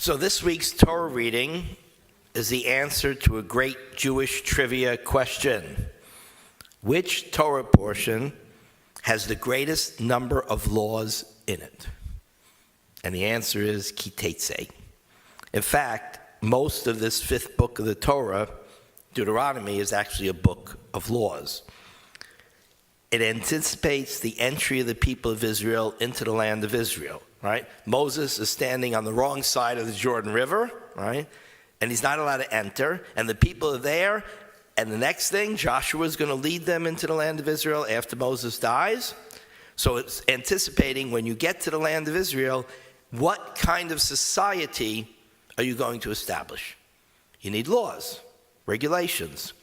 So this week's Torah reading is the answer to a great Jewish trivia question. Which Torah portion has the greatest number of laws in it? And the answer is Ki Tetzei. In fact, most of this fifth book of the Torah, Deuteronomy, is actually a book of laws. It anticipates the entry of the people of Israel into the land of Israel, right? Moses is standing on the wrong side of the Jordan River, right? And he's not allowed to enter, and the people are there, and the next thing, Joshua is going to lead them into the land of Israel after Moses dies. So it's anticipating when you get to the land of Israel, what kind of society are you going to establish? You need laws, regulations.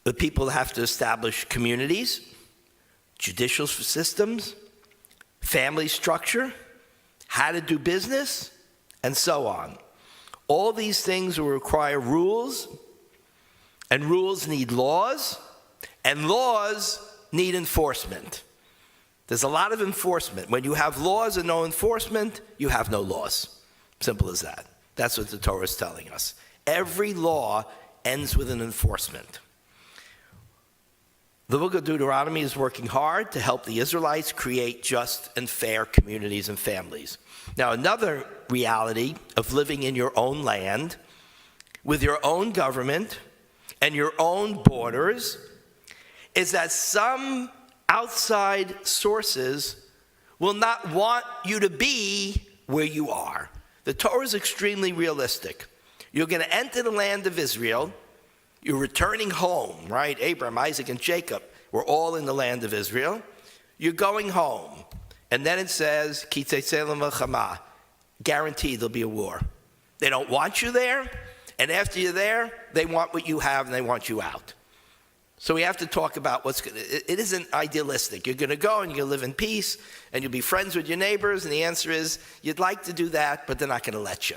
The people have to establish communities, judicial systems, family structure, how to do business, and so on. All these things will require rules, and rules need laws, and laws need enforcement. There's a lot of enforcement. When you have laws and no enforcement, you have no laws. Simple as that. That's what the Torah is telling us. Every law ends with an enforcement. The book of Deuteronomy is working hard to help the Israelites create just and fair communities and families. Now, another reality of living in your own land, with your own government and your own borders, is that some outside sources will not want you to be where you are. The Torah is extremely realistic. You're going to enter the land of Israel. You're returning home, right? Abraham, Isaac, and Jacob were all in the land of Israel. You're going home. And then it says, Ki tetzei l'milchama, guaranteed there'll be a war. They don't want you there, and after you're there, they want what you have and they want you out. So we have to talk about it isn't idealistic. You're going to go and you're going to live in peace, and you'll be friends with your neighbors, and the answer is, you'd like to do that, but they're not going to let you.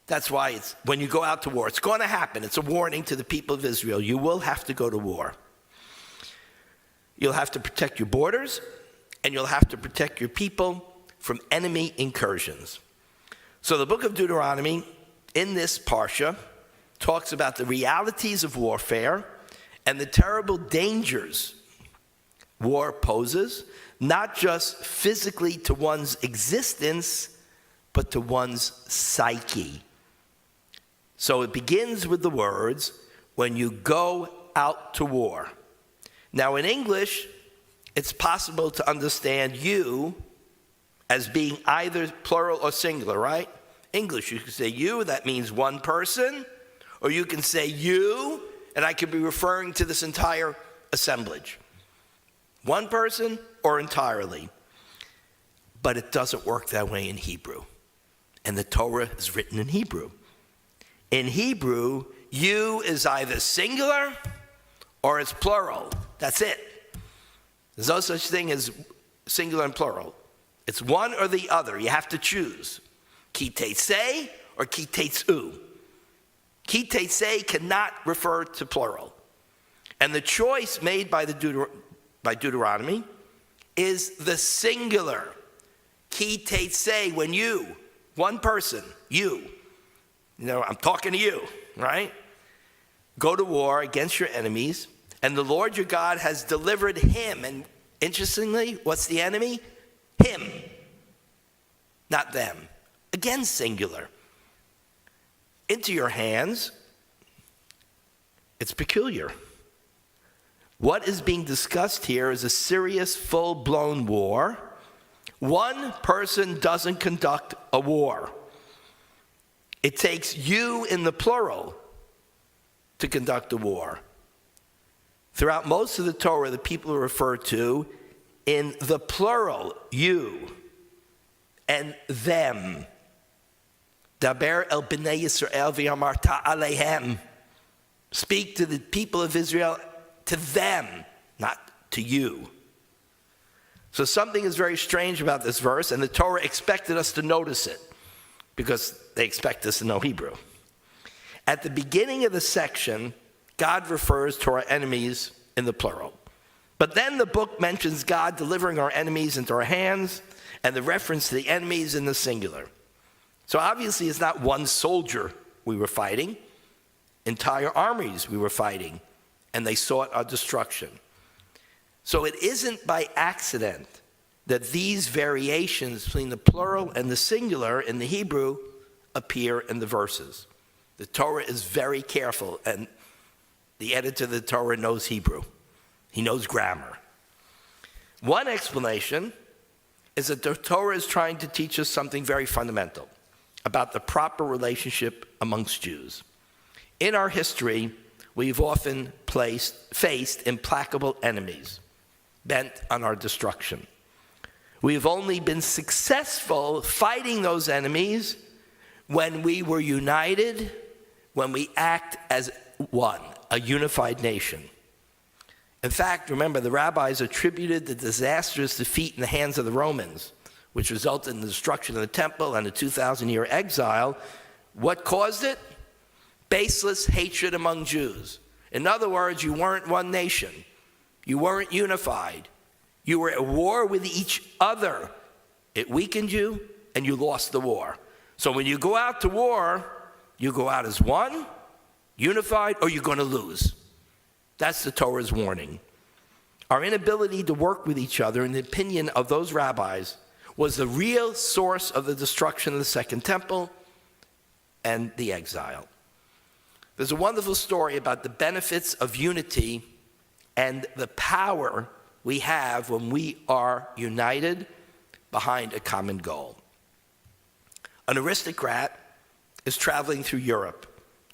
That's why when you go out to war, it's going to happen. It's a warning to the people of Israel. You will have to go to war. You'll have to protect your borders, and you'll have to protect your people from enemy incursions. So the book of Deuteronomy, in this parsha, talks about the realities of warfare and the terrible dangers war poses, not just physically to one's existence, but to one's psyche. So it begins with the words, when you go out to war. Now in English, it's possible to understand you as being either plural or singular, right? English, you can say you, that means one person, or you can say you, and I could be referring to this entire assemblage. One person or entirely. But it doesn't work that way in Hebrew. And the Torah is written in Hebrew. In Hebrew, you is either singular or it's plural. That's it. There's no such thing as singular and plural. It's one or the other. You have to choose. Ki tetzei or ki tetzu. Ki tetzei cannot refer to plural. And the choice made by Deuteronomy is the singular. Ki tetzei, when you, one person, you, I'm talking to you, right? Go to war against your enemies, and the Lord your God has delivered him. And interestingly, what's the enemy? Him, not them. Again, singular. Into your hands. It's peculiar. What is being discussed here is a serious, full-blown war. One person doesn't conduct a war. It takes you in the plural to conduct a war. Throughout most of the Torah, the people are referred to in the plural, you and them. Daber el bnei Yisrael v'amarta alehem. Speak to the people of Israel, to them, not to you. So something is very strange about this verse, and the Torah expected us to notice it because they expect us to know Hebrew. At the beginning of the section, God refers to our enemies in the plural. But then the book mentions God delivering our enemies into our hands, and the reference to the enemies in the singular. So obviously it's not one soldier we were fighting. Entire armies we were fighting, and they sought our destruction. So it isn't by accident that these variations between the plural and the singular in the Hebrew appear in the verses. The Torah is very careful, and the editor of the Torah knows Hebrew. He knows grammar. One explanation is that the Torah is trying to teach us something very fundamental about the proper relationship amongst Jews. In our history, we've often faced implacable enemies bent on our destruction. We've only been successful fighting those enemies when we were united, when we act as one, a unified nation. In fact, remember, the rabbis attributed the disastrous defeat in the hands of the Romans, which resulted in the destruction of the temple and a 2,000-year exile. What caused it? Baseless hatred among Jews. In other words, you weren't one nation. You weren't unified. You were at war with each other. It weakened you, and you lost the war. So when you go out to war, you go out as one, unified, or you're going to lose. That's the Torah's warning. Our inability to work with each other, in the opinion of those rabbis, was the real source of the destruction of the Second Temple and the exile. There's a wonderful story about the benefits of unity and the power we have when we are united behind a common goal. An aristocrat is traveling through Europe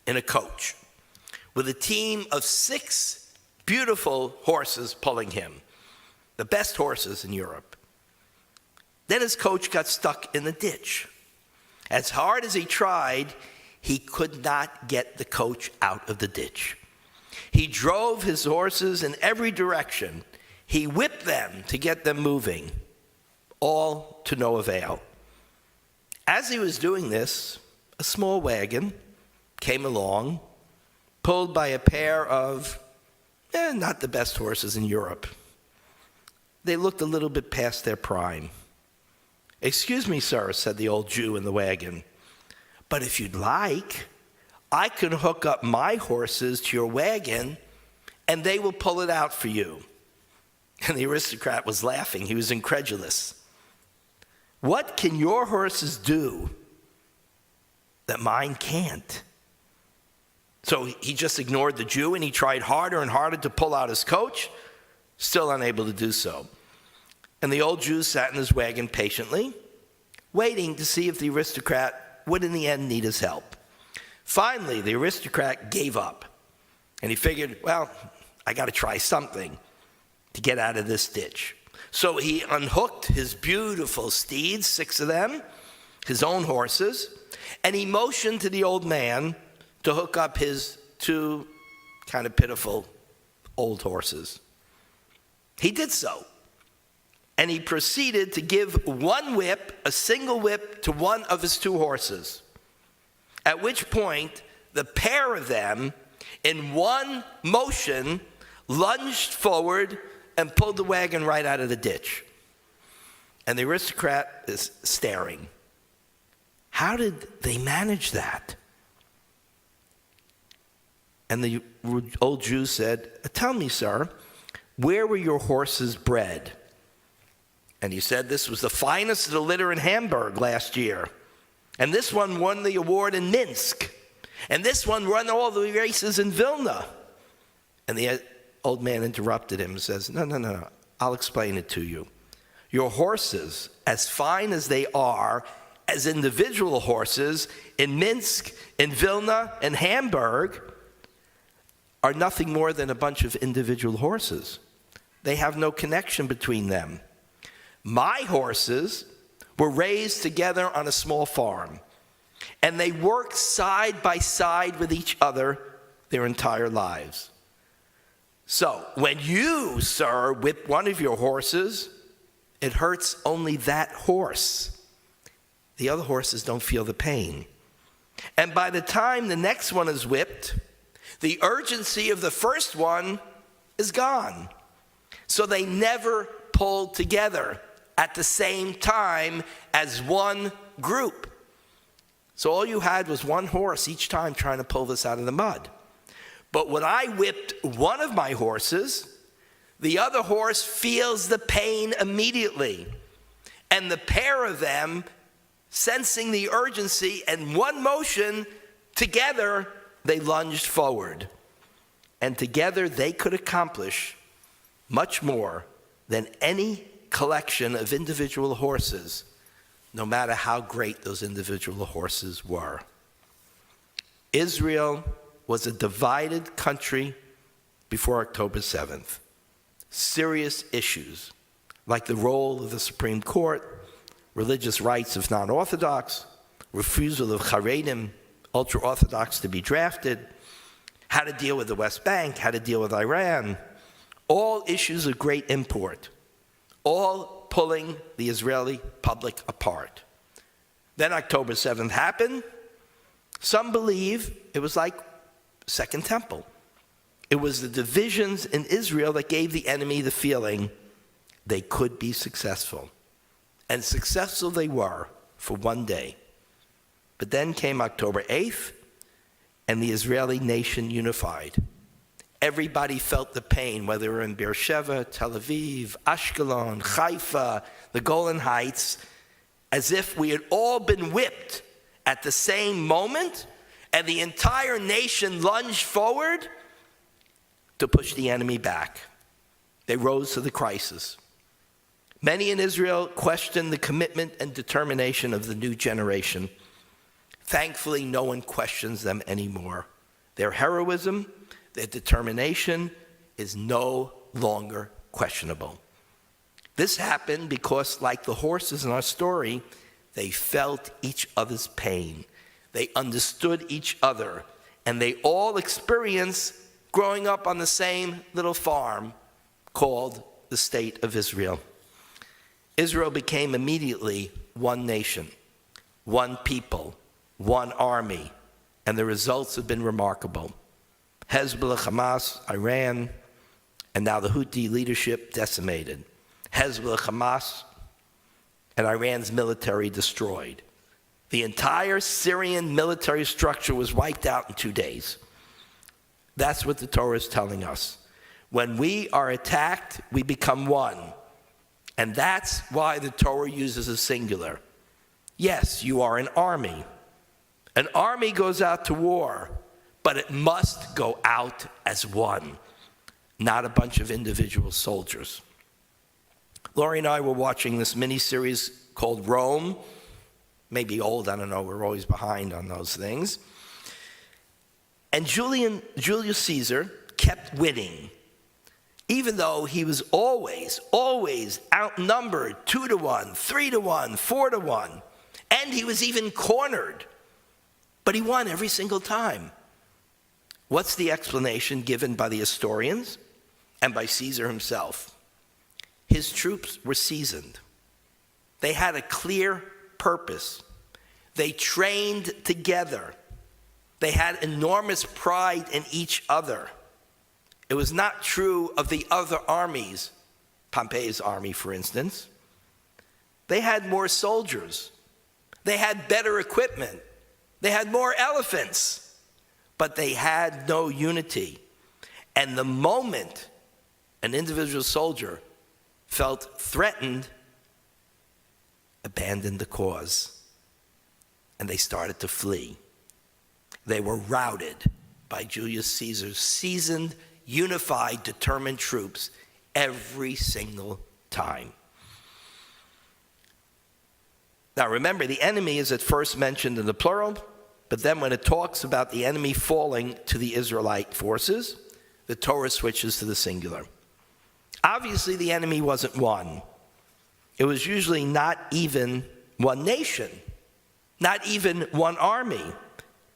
in a coach with a team of 6 beautiful horses pulling him, the best horses in Europe. Then his coach got stuck in the ditch. As hard as he tried, he could not get the coach out of the ditch. He drove his horses in every direction. He whipped them to get them moving, all to no avail. As he was doing this, a small wagon came along, pulled by a pair of not the best horses in Europe. They looked a little bit past their prime. "Excuse me, sir," said the old Jew in the wagon, "but if you'd like, I could hook up my horses to your wagon, and they will pull it out for you." And the aristocrat was laughing. He was incredulous. "What can your horses do that mine can't?" So he just ignored the Jew, and he tried harder and harder to pull out his coach, still unable to do so. And the old Jew sat in his wagon patiently, waiting to see if the aristocrat would in the end need his help. Finally, the aristocrat gave up, and he figured, well, I got to try something to get out of this ditch. So he unhooked his beautiful steeds, 6 of them, his own horses, and he motioned to the old man to hook up his 2 kind of pitiful old horses. He did so, and he proceeded to give one whip, a single whip, to one of his 2 horses, at which point the pair of them, in one motion, lunged forward and pulled the wagon right out of the ditch. And the aristocrat is staring. How did they manage that? And the old Jew said, "Tell me, sir, where were your horses bred?" And he said, "This was the finest of the litter in Hamburg last year. And this one won the award in Minsk. And this one won all the races in Vilna." And the old man interrupted him and says, No, I'll explain it to you. Your horses, as fine as they are as individual horses in Minsk, in Vilna, and Hamburg, are nothing more than a bunch of individual horses. They have no connection between them. My horses were raised together on a small farm, and they worked side by side with each other their entire lives. So when you, sir, whip one of your horses, it hurts only that horse. The other horses don't feel the pain. And by the time the next one is whipped, the urgency of the first one is gone. So they never pull together at the same time as one group. So all you had was one horse each time trying to pull this out of the mud. But when I whipped one of my horses, the other horse feels the pain immediately. And the pair of them, sensing the urgency and one motion, together they lunged forward. And together they could accomplish much more than any collection of individual horses, no matter how great those individual horses were. Israel was a divided country before October 7th. Serious issues like the role of the Supreme Court, religious rights of non-Orthodox, refusal of Haredim, ultra-Orthodox, to be drafted, how to deal with the West Bank, how to deal with Iran, all issues of great import, all pulling the Israeli public apart. Then October 7th happened. Some believe it was like Second Temple. It was the divisions in Israel that gave the enemy the feeling they could be successful. And successful they were for one day. But then came October 8th, and the Israeli nation unified. Everybody felt the pain, whether they were in Beersheba, Tel Aviv, Ashkelon, Haifa, the Golan Heights, as if we had all been whipped at the same moment, and the entire nation lunged forward to push the enemy back. They rose to the crisis. Many in Israel questioned the commitment and determination of the new generation. Thankfully, no one questions them anymore. Their heroism, their determination is no longer questionable. This happened because, like the horses in our story, they felt each other's pain. They understood each other, and they all experienced growing up on the same little farm called the State of Israel. Israel became immediately one nation, one people, one army, and the results have been remarkable. Hezbollah, Hamas, Iran, and now the Houthi leadership decimated. Hezbollah, Hamas, and Iran's military destroyed. The entire Syrian military structure was wiped out in 2 days. That's what the Torah is telling us. When we are attacked, we become one. And that's why the Torah uses a singular. Yes, you are an army. An army goes out to war, but it must go out as one, not a bunch of individual soldiers. Laurie and I were watching this mini-series called Rome. Maybe old, I don't know, we're always behind on those things. And Julius Caesar kept winning, even though he was always outnumbered 2-1, 3-1, 4-1. And he was even cornered. But he won every single time. What's the explanation given by the historians and by Caesar himself? His troops were seasoned. They had a clear purpose. They trained together. They had enormous pride in each other. It was not true of the other armies, Pompey's army, for instance. They had more soldiers. They had better equipment. They had more elephants. But they had no unity. And the moment an individual soldier felt threatened, abandoned the cause. And they started to flee. They were routed by Julius Caesar's seasoned, unified, determined troops every single time. Now remember, the enemy is at first mentioned in the plural, but then when it talks about the enemy falling to the Israelite forces, the Torah switches to the singular. Obviously, the enemy wasn't one. It was usually not even one nation, not even one army.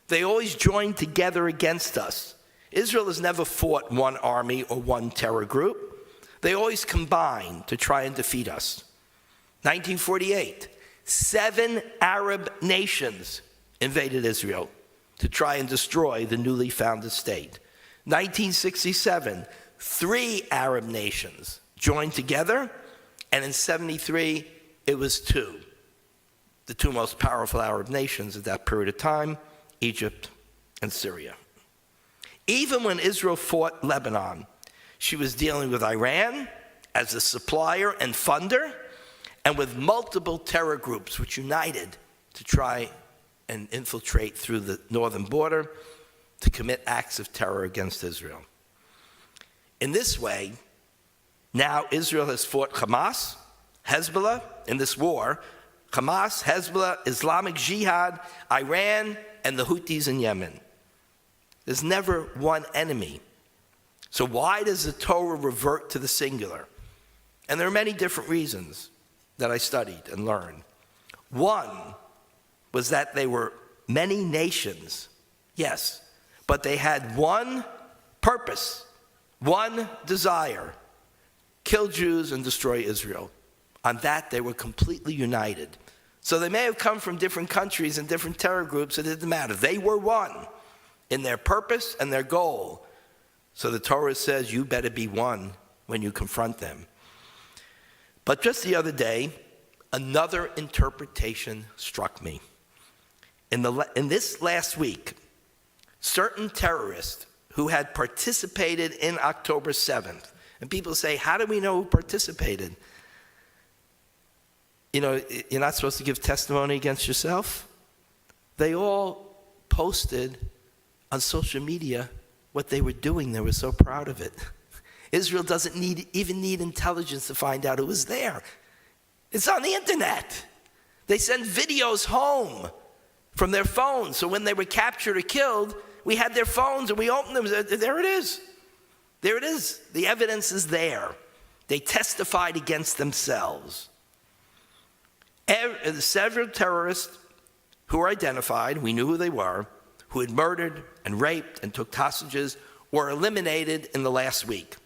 They always joined together against us. Israel has never fought one army or one terror group. They always combined to try and defeat us. 1948, 7 Arab nations invaded Israel to try and destroy the newly founded state. 1967, 3 Arab nations joined together, and in 73, it was 2. the two most powerful Arab nations at that period of time, Egypt and Syria. Even when Israel fought Lebanon, she was dealing with Iran as a supplier and funder, and with multiple terror groups which united to try and infiltrate through the northern border to commit acts of terror against Israel. In this way, now Israel has fought Hamas, Hezbollah in this war, Hamas, Hezbollah, Islamic Jihad, Iran, and the Houthis in Yemen. There's never one enemy. So why does the Torah revert to the singular? And there are many different reasons that I studied and learned. One was that they were many nations, yes, but they had one purpose, one desire: kill Jews and destroy Israel. On that, they were completely united. So they may have come from different countries and different terror groups. It didn't matter. They were one in their purpose and their goal. So the Torah says you better be one when you confront them. But just the other day, another interpretation struck me. In this last week, certain terrorists who had participated in October 7th, and people say, how do we know who participated? You know, you're not supposed to give testimony against yourself. They all posted on social media what they were doing. They were so proud of it. Israel doesn't even need intelligence to find out who was there. It's on the internet. They send videos home from their phones. So when they were captured or killed, we had their phones and we opened them. There it is. There it is. The evidence is there. They testified against themselves. Several terrorists who were identified, we knew who they were, who had murdered and raped and took hostages, were eliminated in the last week.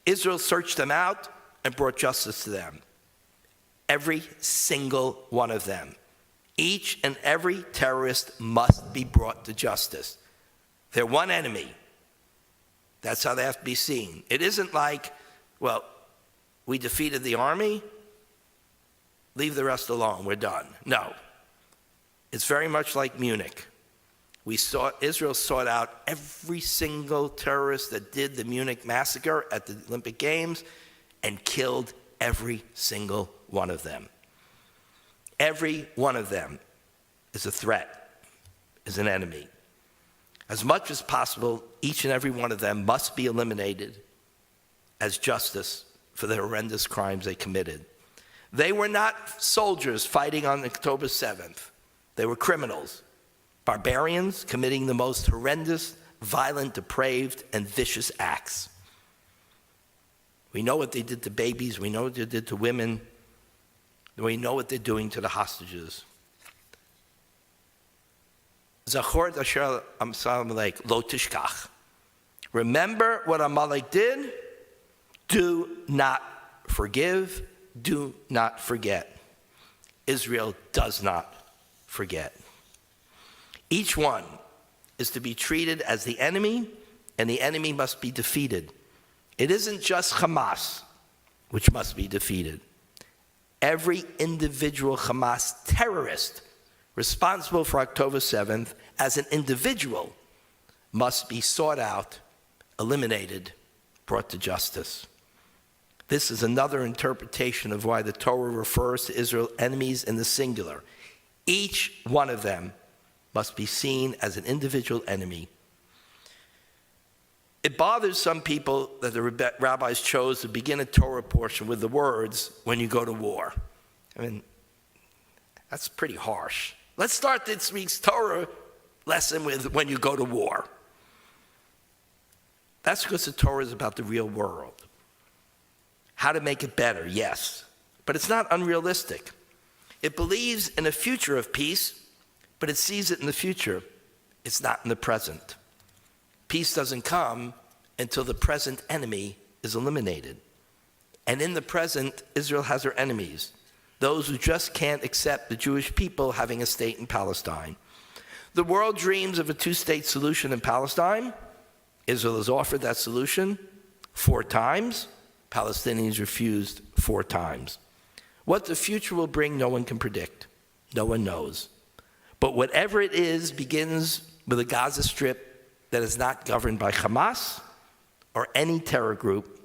Israel searched them out and brought justice to them. Every single one of them. Each and every terrorist must be brought to justice. They're one enemy. That's how they have to be seen. It isn't like, well, we defeated the army, leave the rest alone, we're done. No. It's very much like Munich. Israel sought out every single terrorist that did the Munich massacre at the Olympic Games and killed every single one of them. Every one of them is a threat, is an enemy. As much as possible, each and every one of them must be eliminated as justice for the horrendous crimes they committed. They were not soldiers fighting on October 7th. They were criminals, barbarians committing the most horrendous, violent, depraved, and vicious acts. We know what they did to babies. We know what they did to women. We know what they're doing to the hostages. Zachor asher Amalek lo tishkach. Remember what Amalek did. Do not forgive. Do not forget. Israel does not forget. Each one is to be treated as the enemy, and the enemy must be defeated. It isn't just Hamas which must be defeated. Every individual Hamas terrorist responsible for October 7th as an individual must be sought out, eliminated, brought to justice. This is another interpretation of why the Torah refers to Israel's enemies in the singular. Each one of them must be seen as an individual enemy. It bothers some people that the rabbis chose to begin a Torah portion with the words, when you go to war. I mean, that's pretty harsh. Let's start this week's Torah lesson with when you go to war. That's because the Torah is about the real world. How to make it better, yes. But it's not unrealistic. It believes in a future of peace, but it sees it in the future. It's not in the present. Peace doesn't come until the present enemy is eliminated. And in the present, Israel has her enemies, those who just can't accept the Jewish people having a state in Palestine. The world dreams of a two-state solution in Palestine. Israel has offered that solution 4 times. Palestinians refused 4 times. What the future will bring, no one can predict. No one knows. But whatever it is begins with a Gaza Strip that is not governed by Hamas or any terror group,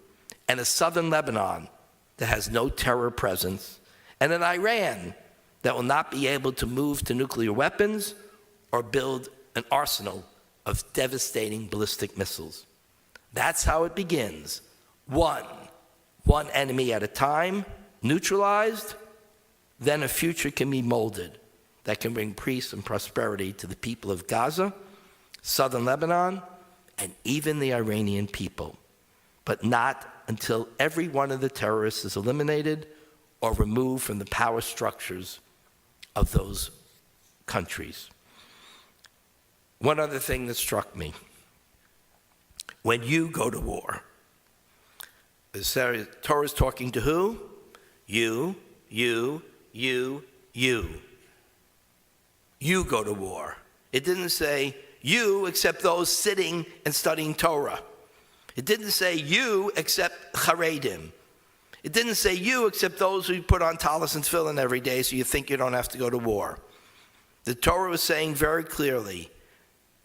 and a southern Lebanon that has no terror presence, and an Iran that will not be able to move to nuclear weapons or build an arsenal of devastating ballistic missiles. That's how it begins. One enemy at a time, neutralized, then a future can be molded that can bring peace and prosperity to the people of Gaza, southern Lebanon, and even the Iranian people. But not until every one of the terrorists is eliminated or removed from the power structures of those countries. One other thing that struck me. When you go to war, the Torah is talking to who? You. You go to war. It didn't say you except those sitting and studying Torah. It didn't say you except Charedim. It didn't say you except those who put on talis and tefillin every day so you think you don't have to go to war. The Torah was saying very clearly,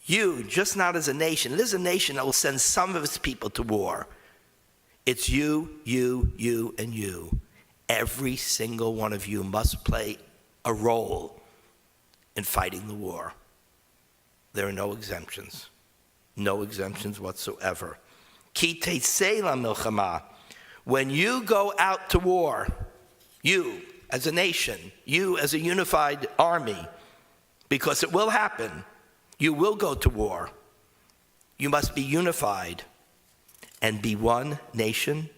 you, just not as a nation. It is a nation that will send some of its people to war. It's you, and you. Every single one of you must play a role in fighting the war. There are no exemptions. No exemptions whatsoever. Ki teisei lamilchama. When you go out to war, you as a nation, you as a unified army, because it will happen, you will go to war. You must be unified and be one nation,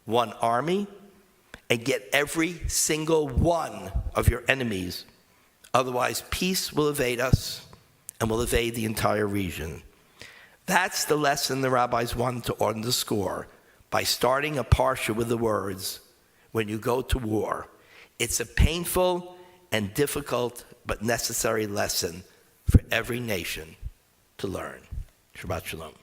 one army, and get every single one of your enemies. Otherwise, peace will evade us and will evade the entire region. That's the lesson the rabbis wanted to underscore by starting a parsha with the words, when you go to war. It's a painful and difficult but necessary lesson for every nation to learn. Shabbat Shalom.